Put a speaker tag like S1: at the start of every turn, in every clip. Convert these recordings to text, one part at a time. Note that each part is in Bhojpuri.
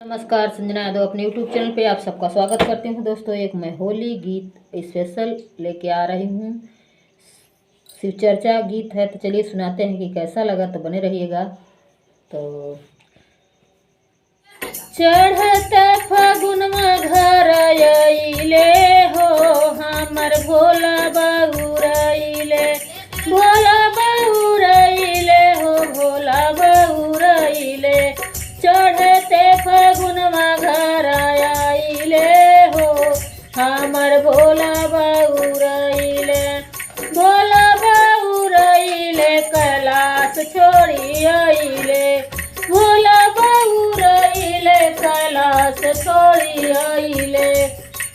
S1: नमस्कार, संजना यादव अपने YouTube चैनल पे आप सबका स्वागत करती हूँ। दोस्तों, एक मैं होली गीत स्पेशल लेके आ रही हूँ। शिव चर्चा गीत है, तो चलिए सुनाते हैं कि कैसा लगा, तो बने रहिएगा। तो चढ़ते फागुन में घर आइले हो, हमर भोला बहुरइले, भोला बहुरइले हो, भोला बहुरइले। चढ़ते फागुन में घर आइले हो, हमर भोला बहुरइले, भोला बहुरइले, कैलाश छोड़ी आइले, भोला बहुरइले, कैलाश छोड़ी आइले।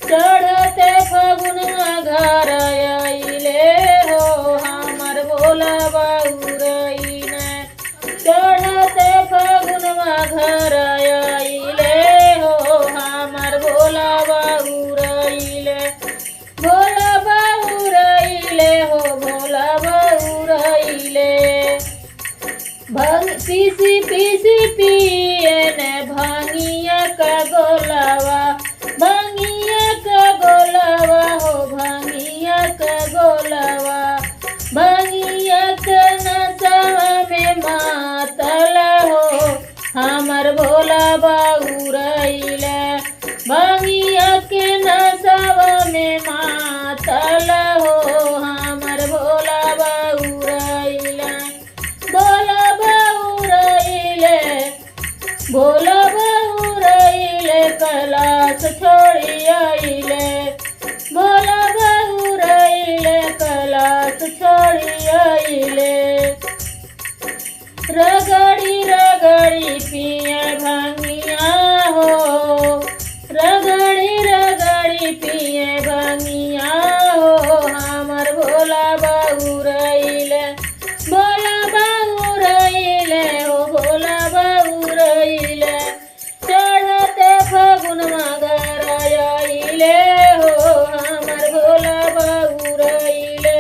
S1: चढ़ते फागुन में घर आइले हो, हमर भोला बहुरइले, चढ़ते फागुन में घर आइले हो, हमर भोला बहुरइले, भोला बहुरइले हो, भोला बहुरइले। पीसी पीसी पिए ने भांगिया का गोलावा, भांगिया का गोलावा हो, भांगिया का गोलावा, भांगिया के नशा में मातल हो, हमर भोला बहुरइले, भांगिया के नशा में मातल हो, हमर भोला बहुरइले, भोला बहुरइले, भोला बहुरइले, कैलाश छोड़ी आइले, भोला बहुरइले, कैलाश छोड़ी आइले। रगड़ी रगड़ी पिए भांगिया हो, रगड़ी रगड़ी पिए भांगिया हो, हमर भोला बहुरइले, भोला बहुरइले हो, भोला बहुरइले। चढ़ते फागुन में घर आइले हो, हमर भोला बहुरइले,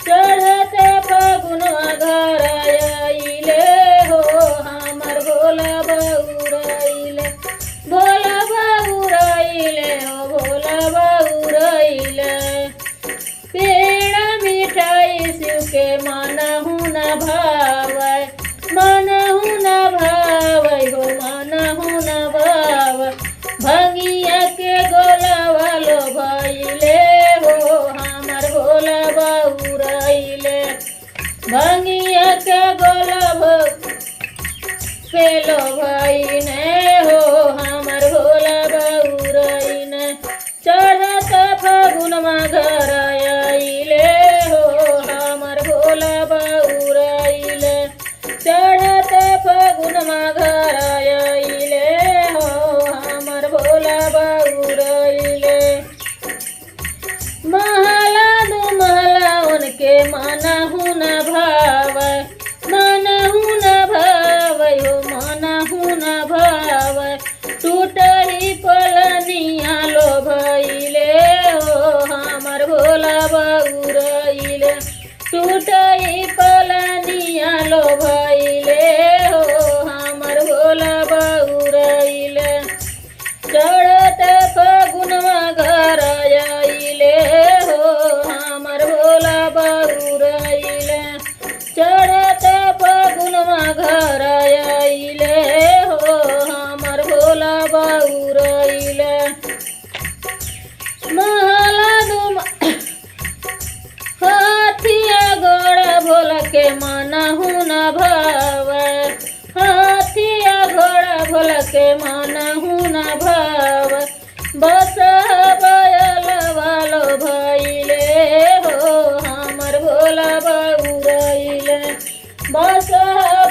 S1: चढ़ते फागुन में घर आइले हो, हमर भोला बहुरइले, भोला बहुरइले हो, भोला बहुरइले। पेड़ा मिठाई शिव के मनहु न भावै, मनहु न भावै हो, मनहु न भावै। भंगिया के गोलावा लो भइले हो, हमर भोला बहुरइले, भंगिया के गोलावा पेलो भइने हो, हमर भोला बहुरइले। चढ़ते फागुन में घर आइले हो, हमर भोला बहुरइले, चढ़ते फागुन में घर आइले हो, हमर भोला बहुरइले। महला दू महला उनके मनहु न भावै, मनहु न भावै हो, मनहु न भावै। टूटही पलनिया लो भइले हो, हमर भोला बहुरइले, टूटही पलनिया लो भइले हो, हमर भोला बहुरइले। चढ़ते फागुन में घर आइले हो, हमर भोला बहुरइले, चढ़ते फागुन में घर आइले हो, हमर भोला बहुरइले। महला दू हाथिया घोड़ा भोला के मनहु न भावै, हाथिया घोड़ा भोला के मनहु न भावै। बसहा बैल वालो भइले हो, हमर भोला बहुरइले, बसहा